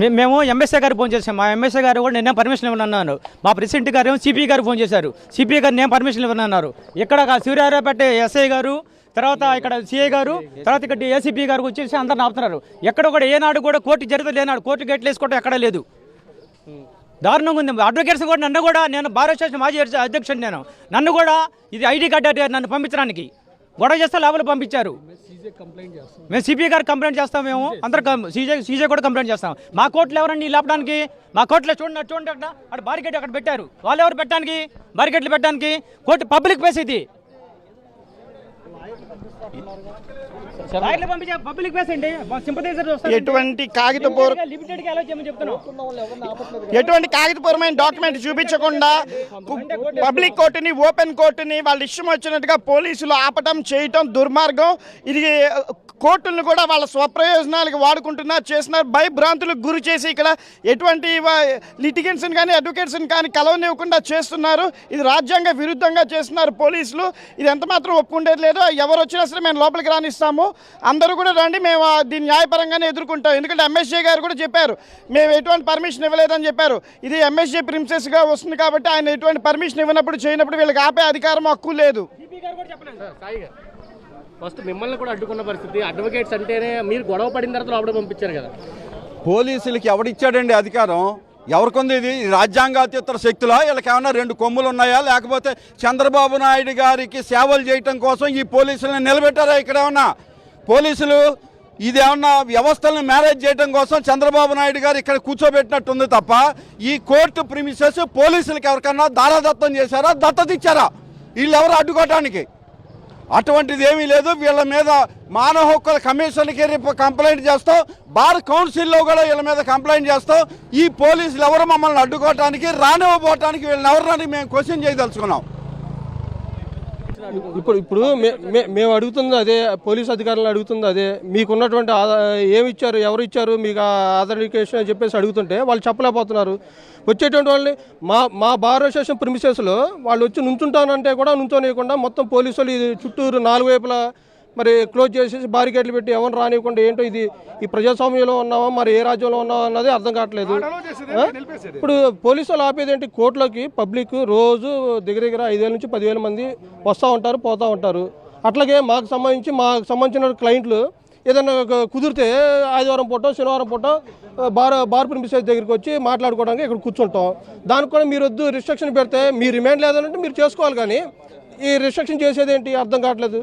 మేము ఎంఎస్ఏ గారు ఫోన్ చేసాం. మా ఎంఎస్ఏ గారు కూడా నేనే పర్మిషన్ ఇవ్వనన్నారు. మా ప్రెసిడెంట్ గారు ఏమో సిపి గారు ఫోన్ చేశారు. సిపి గారు నేను పర్మిషన్ ఇవ్వనన్నారు. ఇక్కడ సూర్యారావుపేట ఎస్ఐ గారు, తర్వాత ఇక్కడ సిఐ గారు, తర్వాత ఇక్కడ ఏసీపీ గారు వచ్చేసి అందరిని ఆపుతున్నారు. ఎక్కడ కూడా ఏనాడు కూడా కోర్టు జరుగుతుంది లేనాడు కోర్టు గేట్లు వేసుకోవడం ఎక్కడా లేదు. దారుణంగా ఉంది. అడ్వకేట్స్ కూడా నేను బార్ అసోసియేషన్ మాజీ అధ్యక్షుడు నన్ను కూడా ఇది ఐడి కార్డు నన్ను పంపించడానికి గొడవ చేస్తే లోపల పంపించారు. మేము సిపి గారు కంప్లైంట్ చేస్తాం. మేము అందరం సీజే కూడా కంప్లైంట్ చేస్తాం. మా కోర్టులో ఎవరండి లేపడానికి? మా కోర్టులో చూడండి అక్కడ బారికేడ్ అక్కడ పెట్టారు. వాళ్ళు ఎవరు పెట్టడానికి? బారికేడ్లు పెట్టడానికి కోర్టు పబ్లిక్ ప్లేస్ ఇది. ఎటువంటి కాగితపూర్వమైన డాక్యుమెంట్ చూపించకుండా పబ్లిక్ కోర్టుని, ఓపెన్ కోర్టుని వాళ్ళు ఇష్టం వచ్చినట్టుగా పోలీసులు ఆపటం చేయటం దుర్మార్గం. ఇది కోర్టులను కూడా వాళ్ళ స్వప్రయోజనాలకు వాడుకుంటున్నారు, చేస్తున్నారు. భయభ్రాంతులకు గురి చేసి ఇక్కడ ఎటువంటి లిటిగెంట్స్ని కానీ అడ్వకేట్స్ని కానీ కలవనివ్వకుండా చేస్తున్నారు. ఇది రాజ్యాంగ విరుద్ధంగా చేస్తున్నారు పోలీసులు. ఇది ఎంత మాత్రం ఒప్పుకుండేది లేదు. ఎవరు వచ్చినా సరే మేము లోపలికి రానిస్తాము, అందరూ కూడా రండి, మేము దీన్ని న్యాయపరంగానే ఎదుర్కొంటాం. ఎందుకంటే ఎంఎస్జే గారు కూడా చెప్పారు మేము ఎటువంటి పర్మిషన్ ఇవ్వలేదని చెప్పారు. ఇది ఎంఎస్జే ప్రిన్సెస్గా వస్తుంది కాబట్టి ఆయన ఎటువంటి పర్మిషన్ ఇవ్వనప్పుడు చేయనప్పుడు వీళ్ళకి ఆపే అధికారం హక్కు లేదు. ఫస్ట్ మిమ్మల్ని కూడా అడ్డుకున్న పరిస్థితి. అడ్వకేట్స్ అంటేనే మీరు గొడవ పడిన తర్వాత లోపల పంపించారు కదా. పోలీసులకి ఎవడిచ్చాడండి అధికారం? ఎవరికొంది ఇది? రాజ్యాంగాతీత శక్తులా? వీళ్ళకి ఏమన్నా రెండు కొమ్ములు ఉన్నాయా? లేకపోతే చంద్రబాబు నాయుడు గారికి సేవలు చేయటం కోసం ఈ పోలీసులను నిలబెట్టారా? ఇక్కడ ఏమన్నా పోలీసులు ఇదేమన్నా వ్యవస్థలను మేనేజ్ చేయడం కోసం చంద్రబాబు నాయుడు గారు ఇక్కడ కూర్చోబెట్టినట్టుంది తప్ప ఈ కోర్టు ప్రిమిసెస్ పోలీసులకి ఎవరికన్నా దారాదత్తం చేశారా? దత్తత ఇచ్చారా? వీళ్ళు ఎవరు అడ్డుకోవటానికి? అటువంటిది ఏమీ లేదు. వీళ్ళ మీద మానవ హక్కుల కమిషన్కి కంప్లైంట్ చేస్తాం, బార్ కౌన్సిల్లో కూడా వీళ్ళ మీద కంప్లైంట్ చేస్తాం. ఈ పోలీసులు ఎవరు మమ్మల్ని అడ్డుకోవటానికి, రానివ్వబోవటానికి వీళ్ళని ఎవరిని మేము క్వశ్చన్ చేయదలుచుకున్నాం. ఇప్పుడు మేము అడుగుతుంది అదే, పోలీస్ అధికారులను అడుగుతుంది అదే. మీకున్నటువంటి ఏమి ఇచ్చారు, ఎవరు ఇచ్చారు మీకు ఆథెంటికేషన్ అని చెప్పేసి అడుగుతుంటే వాళ్ళు చెప్పలేకపోతున్నారు. వచ్చేటువంటి వాళ్ళని మా బార్ అసోసియేషన్ ప్రిమిసెస్లో వాళ్ళు వచ్చి నుంచుంటానంటే కూడా నుంచోనియకుండా మొత్తం పోలీసులు ఇది చుట్టూరు 4 వైపులా మరి క్లోజ్ చేసేసి బారికేడ్లు పెట్టి ఎవరు రానివ్వకుండా, ఏంటో ఇది ఈ ప్రజాస్వామ్యంలో ఉన్నామా మరి ఏ రాజ్యంలో ఉన్నామా అన్నది అర్థం కావట్లేదు. ఇప్పుడు పోలీసులు ఆపేది ఏంటి? కోర్టులోకి పబ్లిక్ రోజు దగ్గర 5,000 నుంచి 10,000 మంది వస్తూ ఉంటారు, పోతూ ఉంటారు. అట్లాగే మాకు సంబంధించిన క్లయింట్లు ఏదైనా కుదిరితే ఆదివారం పూట, శనివారం పూట బార్ ప్రిమిసెస్ దగ్గరికి వచ్చి మాట్లాడుకోవడానికి ఇక్కడ కూర్చుంటాం. దానికి కూడా మీరు వద్దు రిస్ట్రిక్షన్ పెడితే మీ రిమాండ్ లేదంటే మీరు చేసుకోవాలి, కానీ ఈ రిస్ట్రిక్షన్ చేసేది ఏంటి అర్థం కావట్లేదు.